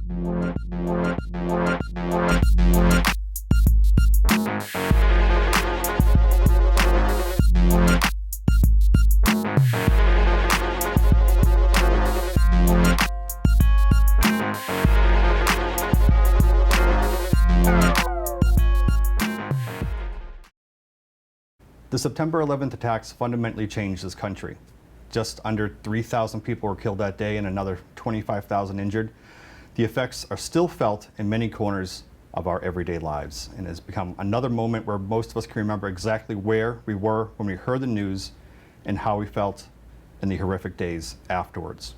The September 11th attacks fundamentally changed this country. Just under 3,000 people were killed that day and another 25,000 injured. The effects are still felt in many corners of our everyday lives and has become another moment where most of us can remember exactly where we were when we heard the news and how we felt in the horrific days afterwards.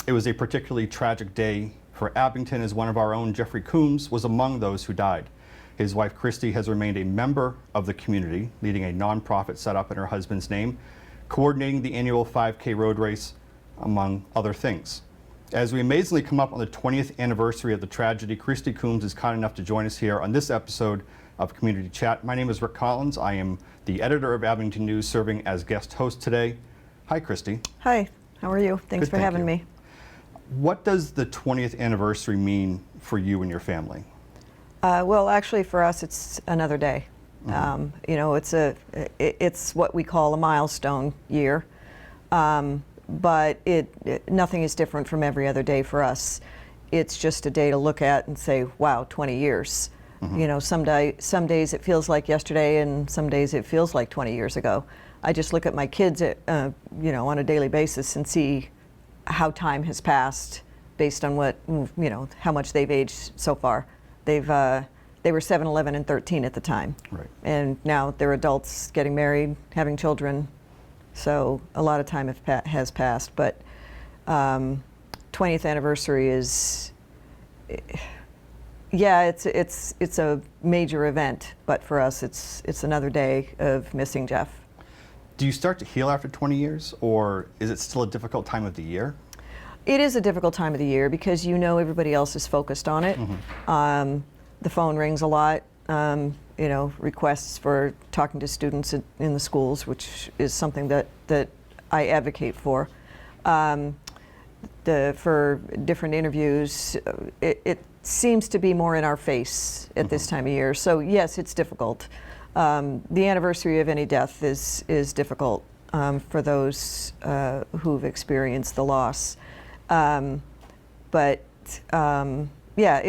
It was a particularly tragic day for Abington, as one of our own, Jeff Coombs, was among those who died. His wife, Christie, has remained a member of the community, leading a nonprofit set up in her husband's name, coordinating the annual 5K road race, among other things. As we amazingly come up on the 20th anniversary of the tragedy, Christie Coombs is kind enough to join us here on this episode of Community Chat. My name is Rick Collins. I am the editor of Abington News, serving as guest host today. Hi, Christie. Hi, how are you? Thanks for having me. What does the 20th anniversary mean for you and your family? Well, actually, for us, it's another day. Mm-hmm. You know, it's what we call a milestone year, but nothing is different from every other day for us. It's just a day to look at and say, "Wow, 20 years." Mm-hmm. You know, some days it feels like yesterday, and some days it feels like 20 years ago. I just look at my kids, you know, on a daily basis and see how time has passed based on how much they've aged so far. They were 7, 11, and 13 at the time. Right. And now they're adults, getting married, having children. So a lot of time has passed. But 20th anniversary is, yeah, it's a major event. But for us, it's another day of missing Jeff. Do you start to heal after 20 years, or is it still a difficult time of the year? It is a difficult time of the year because everybody else is focused on it. Mm-hmm. The phone rings a lot, you know, requests for talking to students in the schools, which is something that I advocate for. For different interviews, it seems to be more in our face at this time of year. So yes, it's difficult. The anniversary of any death is difficult for those who've experienced the loss. But yeah,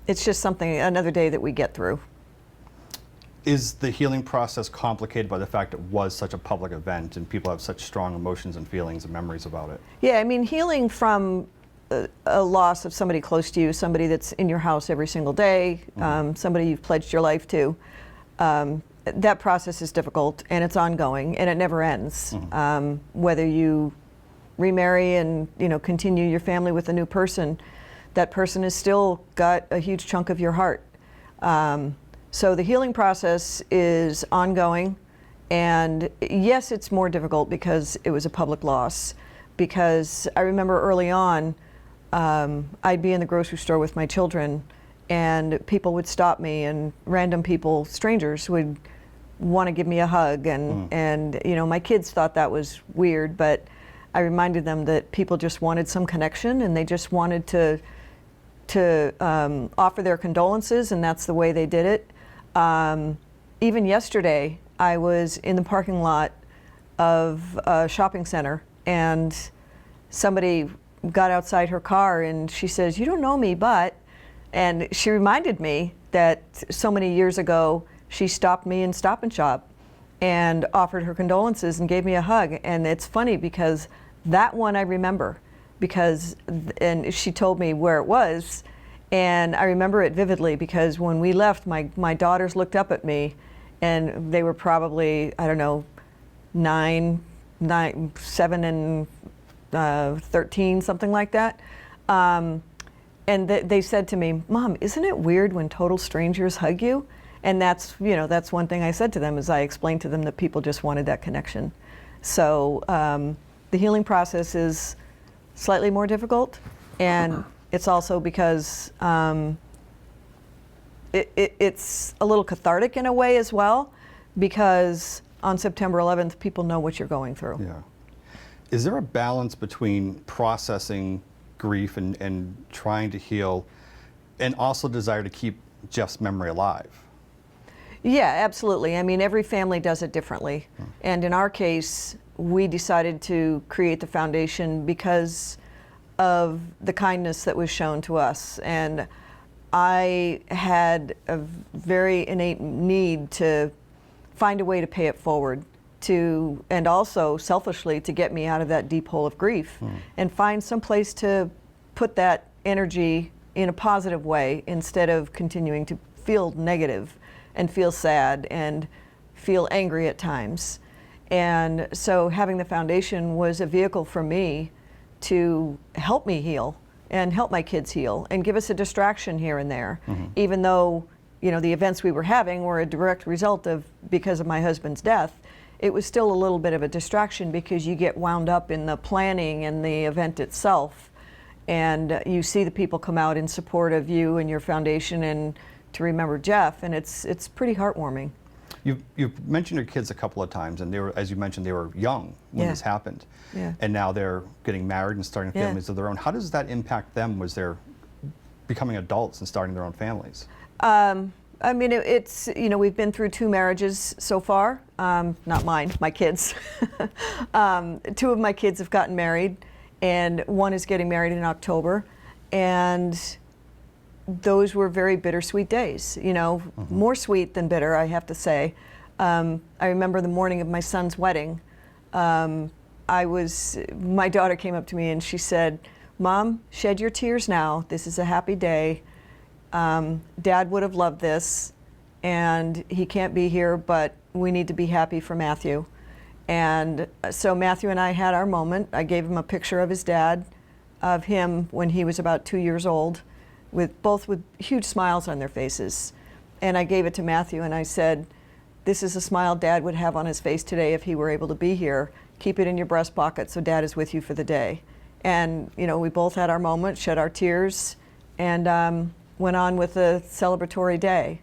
it's just something, another day that we get through. Is the healing process complicated by the fact it was such a public event and people have such strong emotions and feelings and memories about it? Yeah, I mean, healing from a loss of somebody close to you, somebody that's in your house every single day, somebody you've pledged your life to, that process is difficult and it's ongoing and it never ends. Mm-hmm. Whether you remarry and continue your family with a new person, that person has still got a huge chunk of your heart. So the healing process is ongoing, and yes, it's more difficult because it was a public loss. Because I remember early on, I'd be in the grocery store with my children, and people would stop me, and random people, strangers, would want to give me a hug, and my kids thought that was weird, but I reminded them that people just wanted some connection, and they just wanted to offer their condolences, and that's the way they did it. Even yesterday, I was in the parking lot of a shopping center, and somebody got outside her car, and she says, "You don't know me, but," and she reminded me that so many years ago, she stopped me in Stop and Shop and offered her condolences and gave me a hug. And it's funny because that one I remember, and she told me where it was, and I remember it vividly because when we left, my daughters looked up at me, and they were probably, I don't know, 7 and 13, something like that. And they said to me, "Mom, isn't it weird when total strangers hug you?" And that's one thing I said to them, is I explained to them that people just wanted that connection. So the healing process is slightly more difficult, and it's also because it's a little cathartic in a way as well, because on September 11th, people know what you're going through. Yeah. Is there a balance between processing grief and trying to heal, and also desire to keep Jeff's memory alive. Yeah, absolutely. I mean, every family does it differently. And in our case, we decided to create the foundation because of the kindness that was shown to us. And I had a very innate need to find a way to pay it forward, and also selfishly to get me out of that deep hole of grief and find some place to put that energy in a positive way instead of continuing to feel negative and feel sad and feel angry at times. And so having the foundation was a vehicle for me to help me heal and help my kids heal and give us a distraction here and there, even though, you know, the events we were having were a direct result of because of my husband's death. It was still a little bit of a distraction because you get wound up in the planning and the event itself, and you see the people come out in support of you and your foundation and to remember Jeff, and it's pretty heartwarming. You've mentioned your kids a couple of times, and they were, as you mentioned, they were young when this happened. Yeah. And now they're getting married and starting families of their own. How does that impact them as they're becoming adults and starting their own families? I mean, it's, you know, we've been through 2 marriages so far. Not mine, my kids. 2 of my kids have gotten married, and 1 is getting married in October. And those were very bittersweet days, you know, more sweet than bitter, I have to say. I remember the morning of my son's wedding. My daughter came up to me and she said, "Mom, shed your tears now. This is a happy day. Dad would have loved this, and he can't be here, but we need to be happy for Matthew." And so Matthew and I had our moment. I gave him a picture of his dad, of him when he was about 2 years old, both with huge smiles on their faces. And I gave it to Matthew and I said, "This is a smile Dad would have on his face today if he were able to be here. Keep it in your breast pocket so Dad is with you for the day." And, you know, we both had our moment, shed our tears, and went on with a celebratory day.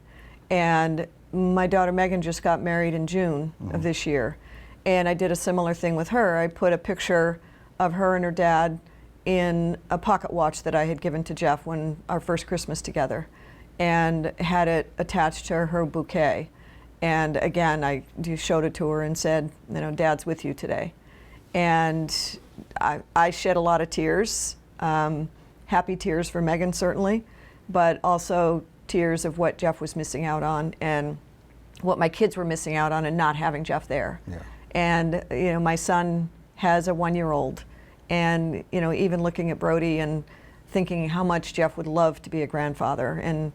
And my daughter Megan just got married in June of this year. And I did a similar thing with her. I put a picture of her and her dad in a pocket watch that I had given to Jeff when our first Christmas together, and had it attached to her bouquet. And again, I showed it to her and said, you know, Dad's with you today. And I shed a lot of tears, happy tears for Megan certainly, but also tears of what Jeff was missing out on and what my kids were missing out on and not having Jeff there. Yeah. And, you know, my son has a 1-year-old. And, you know, even looking at Brody and thinking how much Jeff would love to be a grandfather, and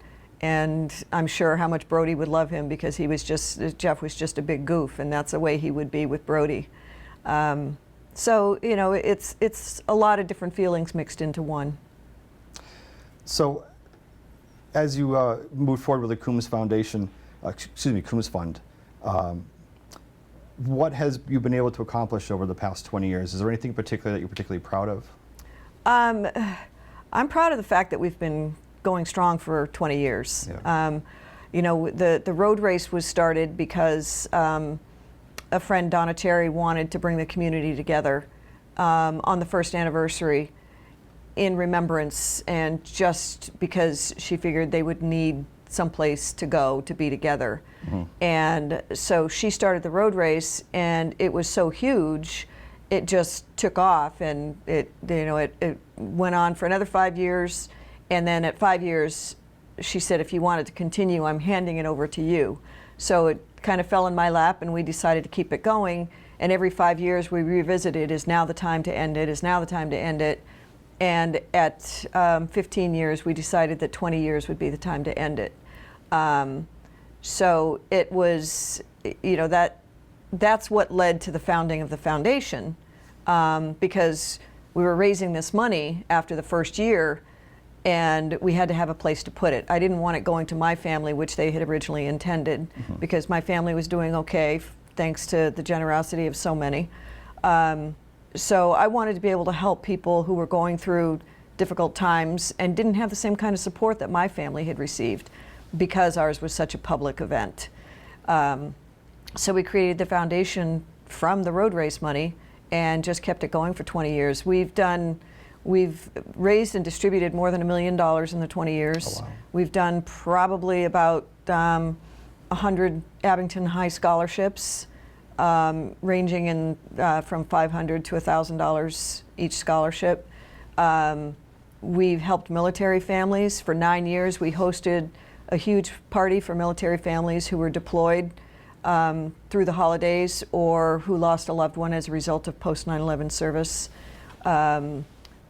I'm sure how much Brody would love him because Jeff was just a big goof, and that's the way he would be with Brody. So, you know, it's a lot of different feelings mixed into one. So, as you move forward with the Coombs Foundation, Coombs Fund, what has you been able to accomplish over the past 20 years? Is there anything particular that you're particularly proud of? I'm proud of the fact that we've been going strong for 20 years. Yeah. You know, the road race was started because a friend, Donna Cherry, wanted to bring the community together on the first anniversary in remembrance, and just because she figured they would need someplace to go to be together. And so she started the road race, and it was so huge, it just took off, and it went on for another 5 years, and then at 5 years, she said, "If you wanted to continue, I'm handing it over to you." So it kind of fell in my lap, and we decided to keep it going, and every 5 years we revisited, is now the time to end it, is now the time to end it. And at 15 years, we decided that 20 years would be the time to end it. So it was, you know, that's what led to the founding of the foundation, because we were raising this money after the first year, and we had to have a place to put it. I didn't want it going to my family, which they had originally intended, because my family was doing okay, thanks to the generosity of so many. So I wanted to be able to help people who were going through difficult times and didn't have the same kind of support that my family had received, because ours was such a public event. So we created the foundation from the road race money and just kept it going for 20 years. We've done We've raised and distributed more than $1 million in the 20 years. Oh, wow. We've done probably about 100 Abington High scholarships, ranging in from $500 to $1,000 each scholarship. We've helped military families. For 9 years, we hosted a huge party for military families who were deployed through the holidays or who lost a loved one as a result of post 9/11 service.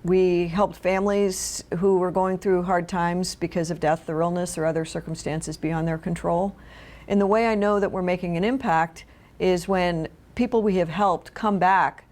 We helped families who were going through hard times because of death or illness or other circumstances beyond their control. And the way I know that we're making an impact is when people we have helped come back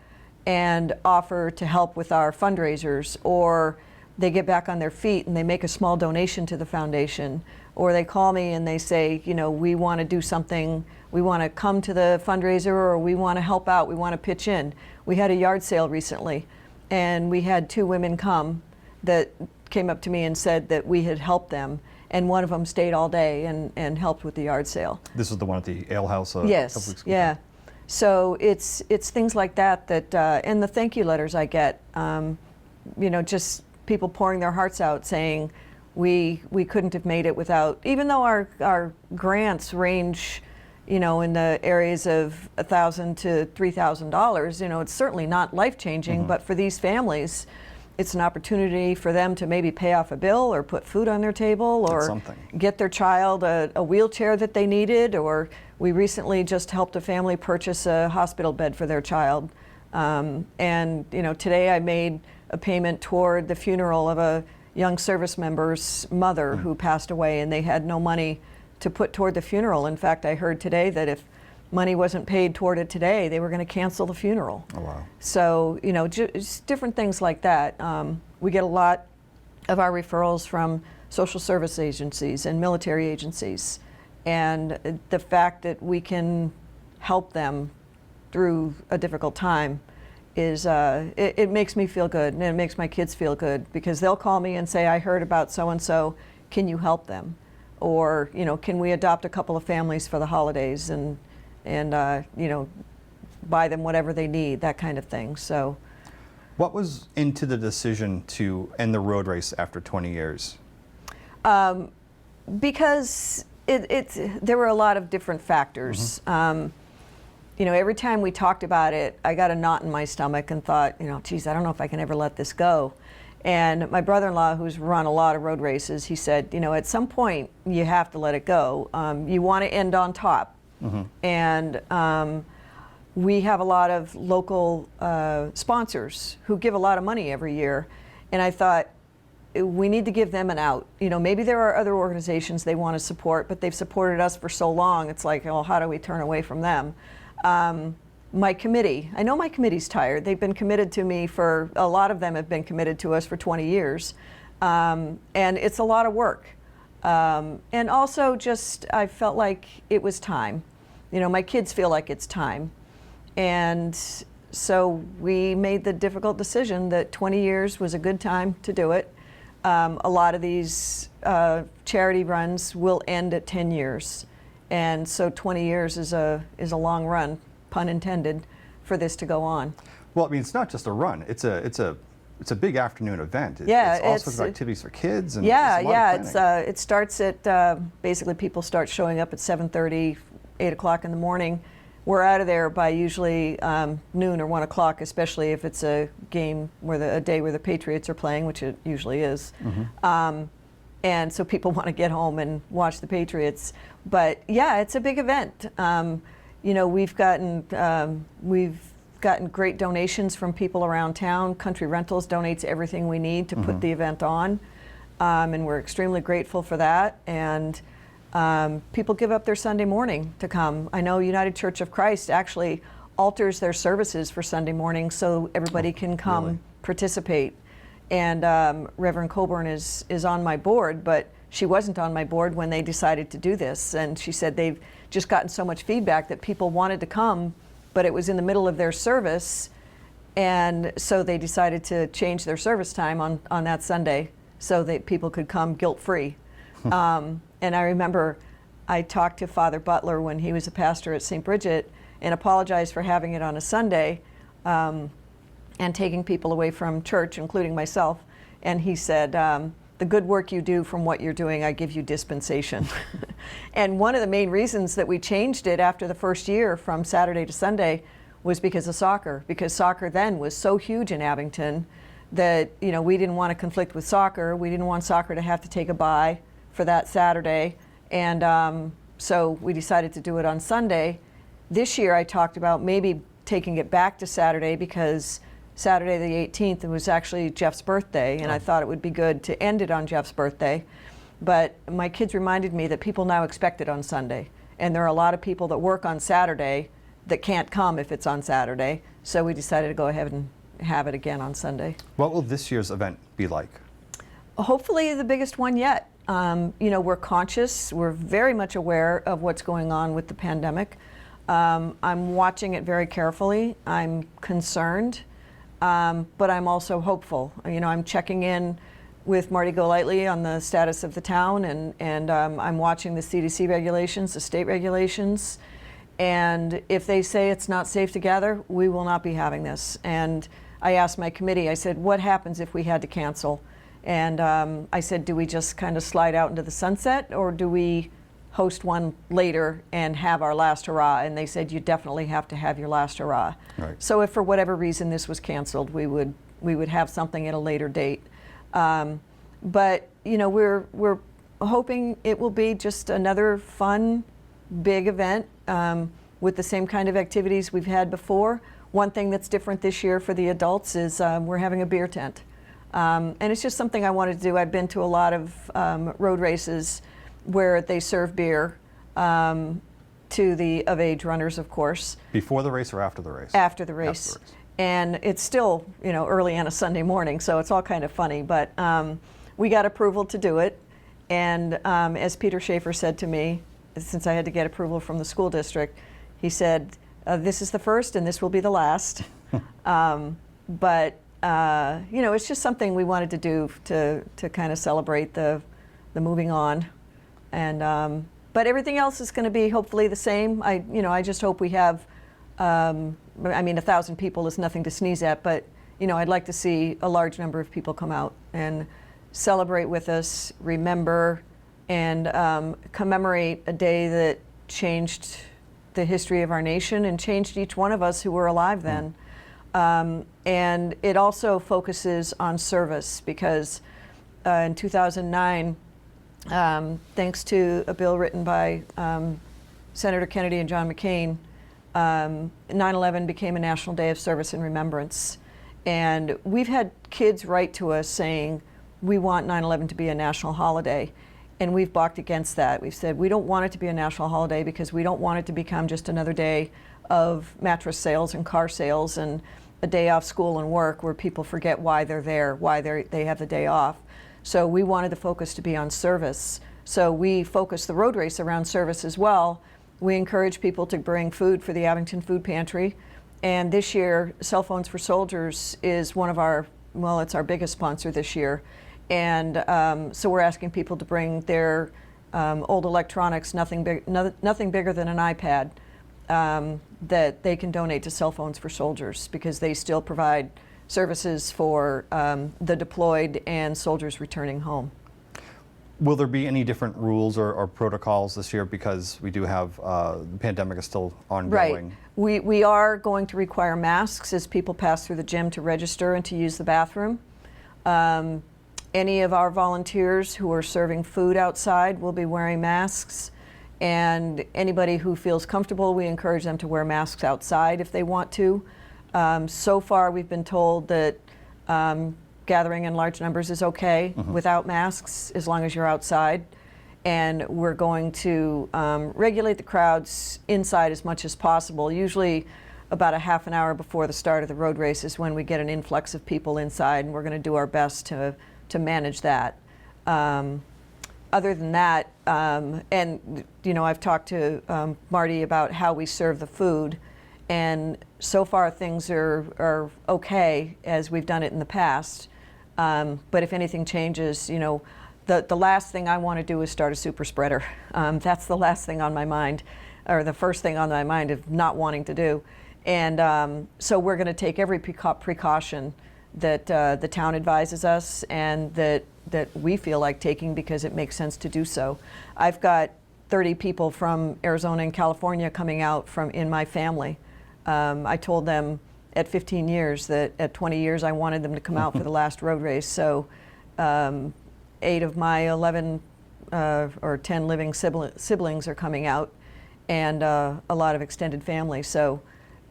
and offer to help with our fundraisers, or they get back on their feet and they make a small donation to the foundation, or they call me and they say, you know, we want to do something, we want to come to the fundraiser, or we want to help out, we want to pitch in. We had a yard sale recently, and we had 2 women come that came up to me and said that we had helped them, and one of them stayed all day and helped with the yard sale. This is the one at the ale house a couple Yes, weeks ago. yeah. So it's things like that and the thank you letters I get, you know, just people pouring their hearts out saying we couldn't have made it without, even though our grants range, you know, in the areas of $1,000 to $3,000, you know, it's certainly not life-changing, but for these families, it's an opportunity for them to maybe pay off a bill or put food on their table or get their child a wheelchair that they needed. Or we recently just helped a family purchase a hospital bed for their child. And, you know, today I made a payment toward the funeral of a young service member's mother who passed away, and they had no money to put toward the funeral. In fact, I heard today that if money wasn't paid toward it today, they were going to cancel the funeral. Oh, wow. So, you know, just different things like that. We get a lot of our referrals from social service agencies and military agencies. And the fact that we can help them through a difficult time is, it makes me feel good, and it makes my kids feel good, because they'll call me and say, I heard about so-and-so, can you help them? Or, you know, can we adopt a couple of families for the holidays and you know, buy them whatever they need, that kind of thing. So, what was into the decision to end the road race after 20 years? Because there were a lot of different factors. You know, every time we talked about it, I got a knot in my stomach and thought, you know, geez, I don't know if I can ever let this go. And my brother-in-law, who's run a lot of road races, he said, you know, at some point you have to let it go. You want to end on top. And we have a lot of local sponsors who give a lot of money every year. And I thought, we need to give them an out. You know, maybe there are other organizations they want to support, but they've supported us for so long. It's like, well, how do we turn away from them? My committee, I know my committee's tired. They've been committed to me for, a lot of them have been committed to us for 20 years. And it's a lot of work. And also just, I felt like it was time. You know, my kids feel like it's time. And so we made the difficult decision that 20 years was a good time to do it. A lot of these charity runs will end at 10 years. And so 20 years is a long run, pun intended, for this to go on. Well, I mean, it's not just a run. It's a big afternoon event. It's all sorts of activities for kids. And it starts at, basically people start showing up at 7:30, 8 o'clock in the morning. We're out of there by usually noon or 1 o'clock, especially if it's a game a day where the Patriots are playing, which it usually is. And so people want to get home and watch the Patriots. But yeah, it's a big event. You know, we've gotten great donations from people around town. Country Rentals donates everything we need to put the event on, and we're extremely grateful for that. And people give up their Sunday morning to come. I know United Church of Christ actually alters their services for Sunday morning so everybody can come participate. And Reverend Coburn is on my board, but she wasn't on my board when they decided to do this. And she said they've just gotten so much feedback that people wanted to come, but it was in the middle of their service. And so they decided to change their service time on that Sunday so that people could come guilt-free. And I remember I talked to Father Butler when he was a pastor at St. Bridget and apologized for having it on a Sunday. and taking people away from church, including myself. And he said, the good work you do from what you're doing, I give you dispensation. And one of the main reasons that we changed it after the first year from Saturday to Sunday was because of soccer, because soccer then was so huge in Abington that, you know, we didn't want to conflict with soccer. We didn't want soccer to have to take a bye for that Saturday. And so we decided to do it on Sunday. This year I talked about maybe taking it back to Saturday because Saturday the 18th, it was actually Jeff's birthday, and I thought it would be good to end it on Jeff's birthday. But my kids reminded me that people now expect it on Sunday. And there are a lot of people that work on Saturday that can't come if it's on Saturday. So we decided to go ahead and have it again on Sunday. What will this year's event be like? Hopefully the biggest one yet. You know, we're conscious, we're very much aware of what's going on with the pandemic. I'm watching it very carefully. I'm concerned, but I'm also hopeful. You know, I'm checking in with Marty Golightly on the status of the town, and I'm watching the CDC regulations, the state regulations, and if they say it's not safe to gather, we will not be having this. And I asked my committee, I said, what happens if we had to cancel? And I said, do we just kind of slide out into the sunset, or do we host one later and have our last hurrah? And they said, you definitely have to have your last hurrah. Right. So if for whatever reason this was canceled, we would have something at a later date. But you know, we're hoping it will be just another fun, big event with the same kind of activities we've had before. One thing that's different this year for the adults is we're having a beer tent. And it's just something I wanted to do. I've been to a lot of road races where they serve beer to the of-age runners, of course. Before the race or after the race? After the race. After the race. And it's still, you know, early on a Sunday morning, so it's all kind of funny. But we got approval to do it. And as Peter Schaefer said to me, since I had to get approval from the school district, he said, this is the first and this will be the last. But you know, it's just something we wanted to do to kind of celebrate the moving on. And but everything else is going to be hopefully the same. I just hope we have. I mean, 1,000 people is nothing to sneeze at, but you know, I'd like to see a large number of people come out and celebrate with us, remember, and commemorate a day that changed the history of our nation and changed each one of us who were alive then. And it also focuses on service because in 2009, thanks to a bill written by Senator Kennedy and John McCain, 9/11 became a National Day of Service and Remembrance. And we've had kids write to us saying, we want 9/11 to be a national holiday. And we've balked against that. We've said we don't want it to be a national holiday because we don't want it to become just another day of mattress sales and car sales and a day off school and work where people forget why they're there, why they have the day off. So we wanted the focus to be on service. So we focused the road race around service as well. We encourage people to bring food for the Abington Food Pantry. And this year, Cell Phones for Soldiers is one of our, well, it's our biggest sponsor this year. And so we're asking people to bring their old electronics, nothing bigger than an iPad, that they can donate to Cell Phones for Soldiers because they still provide services for the deployed and soldiers returning home. Will there be any different rules or protocols this year because we do have, the pandemic is still ongoing? Right. We are going to require masks as people pass through the gym to register and to use the bathroom. Any of our volunteers who are serving food outside will be wearing masks, and anybody who feels comfortable, we encourage them to wear masks outside if they want to. So far, we've been told that gathering in large numbers is okay without masks as long as you're outside, and we're going to regulate the crowds inside as much as possible. Usually about a half an hour before the start of the road race is when we get an influx of people inside, and we're going to do our best to manage that. Other than that, and you know, I've talked to Marty about how we serve the food, and so far things are okay as we've done it in the past. But if anything changes, you know, the last thing I want to do is start a super spreader. That's the last thing on my mind, or the first thing on my mind of not wanting to do. And so we're going to take every precaution that the town advises us and that we feel like taking because it makes sense to do so. I've got 30 people from Arizona and California coming out in my family. I told them at 15 years that at 20 years I wanted them to come out for the last road race. So 8 of my 11 or 10 living siblings are coming out, and a lot of extended family. So,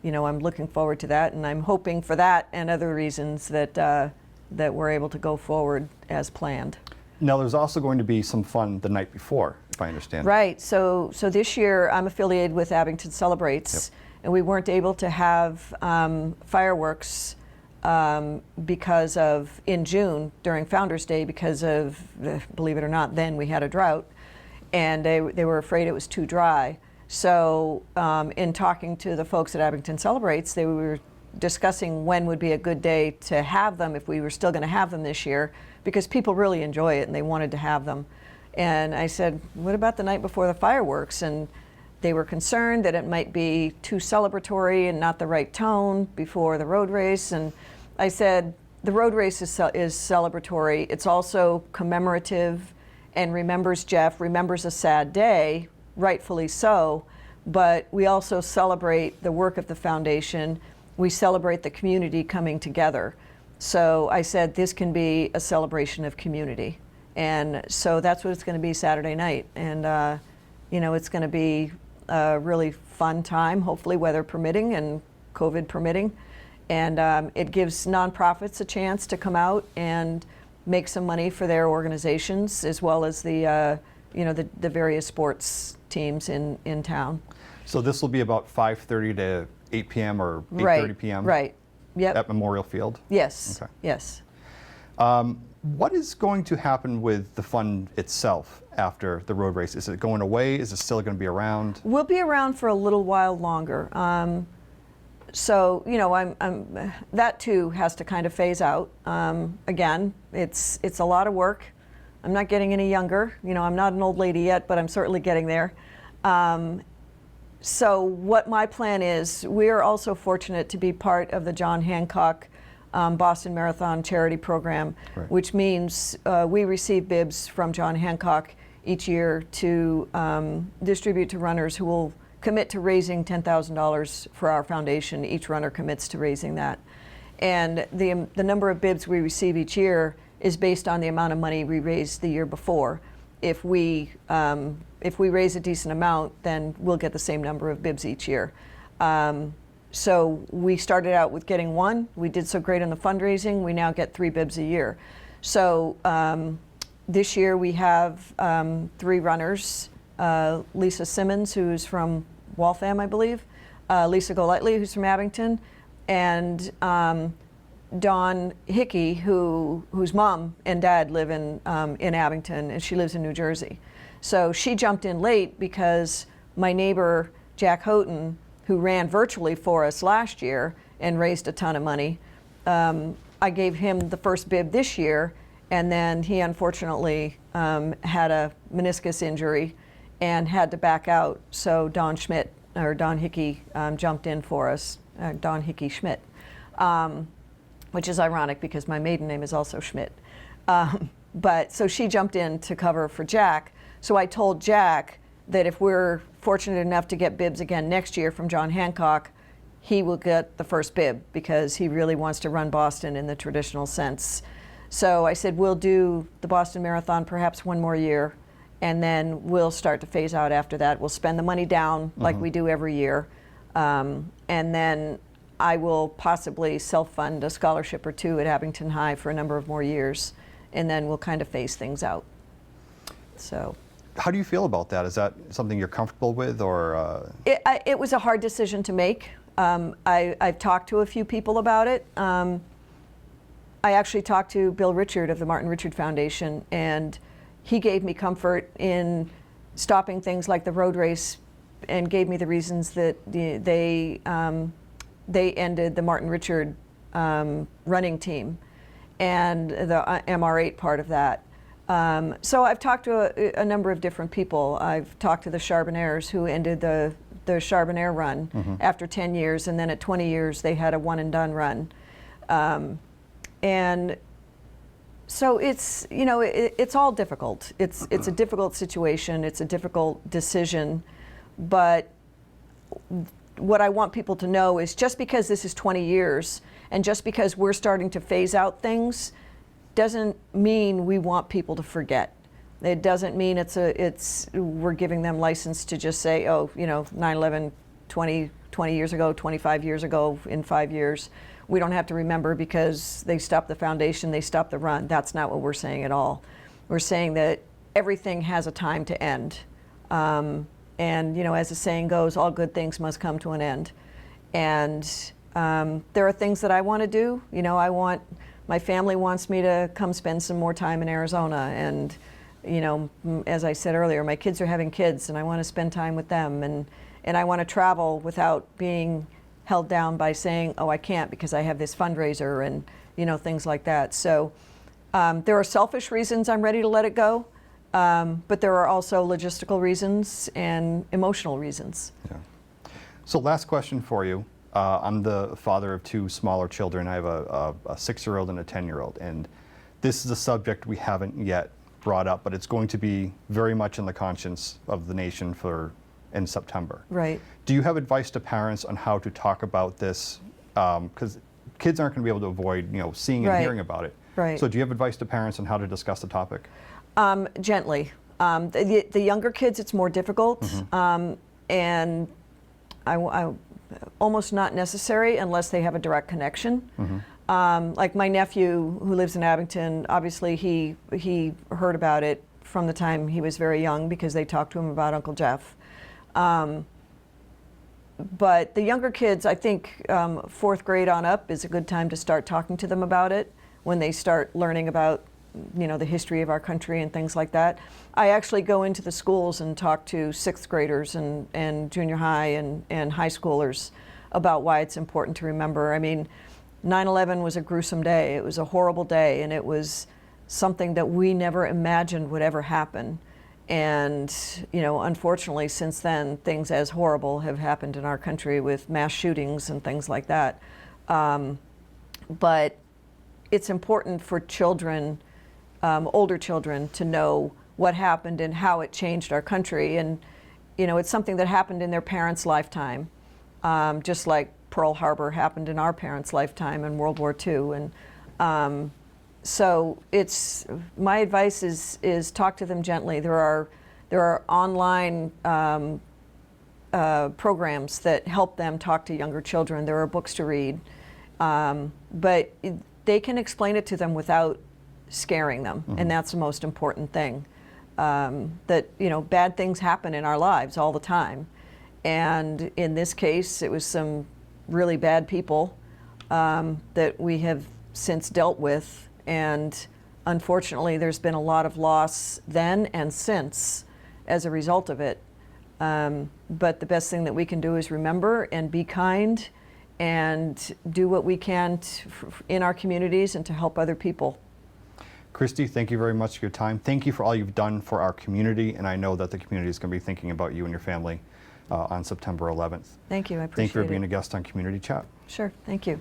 I'm looking forward to that, and I'm hoping for that and other reasons that we're able to go forward as planned. Now, there's also going to be some fun the night before, if I understand. Right. So this year I'm affiliated with Abington Celebrates, and we weren't able to have fireworks because of in June during Founders Day because of, believe it or not, then we had a drought, and they were afraid it was too dry. So in talking to the folks at Abington Celebrates, they were discussing when would be a good day to have them if we were still going to have them this year, because people really enjoy it and they wanted to have them. And I said, what about the night before the fireworks? And they were concerned that it might be too celebratory and not the right tone before the road race. And I said, the road race is celebratory. It's also commemorative and remembers Jeff, remembers a sad day, rightfully so, but we also celebrate the work of the foundation. We celebrate the community coming together. So I said this can be a celebration of community. And so that's what it's going to be Saturday night. And, it's going to be a really fun time, hopefully weather permitting and COVID permitting. And it gives nonprofits a chance to come out and make some money for their organizations, as well as the various sports teams in town. So this will be about 5:30 to 8 p.m. or 8:30 Right, p.m. Right. Yep. At Memorial Field? Yes. Okay. Yes. What is going to happen with the fund itself after the road race? Is it going away? Is it still going to be around? We'll be around for a little while longer. So that too has to kind of phase out. Again, it's a lot of work. I'm not getting any younger. I'm not an old lady yet, but I'm certainly getting there. So what my plan is, we're also fortunate to be part of the John Hancock Boston Marathon charity program, right, which means we receive bibs from John Hancock each year to distribute to runners who will commit to raising $10,000 for our foundation. Each runner commits to raising that. And the number of bibs we receive each year is based on the amount of money we raised the year before. If we raise a decent amount, then we'll get the same number of bibs each year. So we started out with getting 1. We did so great in the fundraising. We now get 3 bibs a year. So this year we have 3 runners. Lisa Simmons, who's from Waltham, I believe. Lisa Golightly, who's from Abington. And Dawn Hickey, whose mom and dad live in Abington, and she lives in New Jersey. So she jumped in late because my neighbor, Jack Houghton, who ran virtually for us last year and raised a ton of money, I gave him the first bib this year, and then he unfortunately had a meniscus injury and had to back out. So Dawn Hickey jumped in for us, Dawn Hickey Schmidt. Which is ironic because my maiden name is also Schmidt. But so she jumped in to cover for Jack. So I told Jack that if we're fortunate enough to get bibs again next year from John Hancock, he will get the first bib because he really wants to run Boston in the traditional sense. So I said, we'll do the Boston Marathon perhaps one more year, and then we'll start to phase out after that. We'll spend the money down like we do every year. And then I will possibly self-fund a scholarship or 2 at Abington High for a number of more years, and then we'll kind of phase things out. So, how do you feel about that? Is that something you're comfortable with, or? It was a hard decision to make. I've talked to a few people about it. I actually talked to Bill Richard of the Martin Richard Foundation, and he gave me comfort in stopping things like the road race and gave me the reasons that they ended the Martin Richard running team and the MR8 part of that. So I've talked to a number of different people. I've talked to the Charbonnaires who ended the the Charbonnaire run after 10 years, and then at 20 years they had a one and done run. And so it's, you know, it's all difficult. It's a difficult situation. It's a difficult decision. But what I want people to know is just because this is 20 years and just because we're starting to phase out things doesn't mean we want people to forget. It doesn't mean we're giving them license to just say, oh, you know, 9/11, 20 years ago, 25 years ago, in 5 years. We don't have to remember because they stopped the foundation, they stopped the run. That's not what we're saying at all. We're saying that everything has a time to end. And, you know, as the saying goes, all good things must come to an end. And there are things that I want to do. You know, my family wants me to come spend some more time in Arizona. And, you know, as I said earlier, my kids are having kids and I want to spend time with them. And I want to travel without being held down by saying, oh, I can't because I have this fundraiser and, you know, things like that. So there are selfish reasons I'm ready to let it go, but there are also logistical reasons and emotional reasons. Yeah. So last question for you. I'm the father of two smaller children. I have a 6-year-old and a 10-year-old, and this is a subject we haven't yet brought up, but it's going to be very much in the conscience of the nation in September. Right. Do you have advice to parents on how to talk about this? Because kids aren't going to be able to avoid, you know, seeing and hearing about it. Right. So do you have advice to parents on how to discuss the topic? Gently. The younger kids, it's more difficult, and I almost not necessary unless they have a direct connection. Like my nephew who lives in Abington, obviously he heard about it from the time he was very young because they talked to him about Uncle Jeff. But the younger kids, I think 4th grade on up is a good time to start talking to them about it when they start learning about, you know, the history of our country and things like that. I actually go into the schools and talk to 6th graders and junior high and high schoolers about why it's important to remember. I mean, 9/11 was a gruesome day. It was a horrible day, and it was something that we never imagined would ever happen. And, you know, unfortunately, since then, things as horrible have happened in our country with mass shootings and things like that. But it's important for children, older children, to know what happened and how it changed our country. And, you know, it's something that happened in their parents' lifetime, just like Pearl Harbor happened in our parents' lifetime in World War II. And so my advice is talk to them gently. There are online programs that help them talk to younger children. There are books to read, but they can explain it to them without scaring them, and that's the most important thing. That, you know, bad things happen in our lives all the time, and in this case, it was some really bad people that we have since dealt with. And unfortunately, there's been a lot of loss then and since as a result of it. But the best thing that we can do is remember and be kind and do what we can in our communities and to help other people. Christie, thank you very much for your time. Thank you for all you've done for our community, and I know that the community is going to be thinking about you and your family on September 11th. Thank you. I appreciate it. Thank you for being a guest on Community Chat. Sure. Thank you.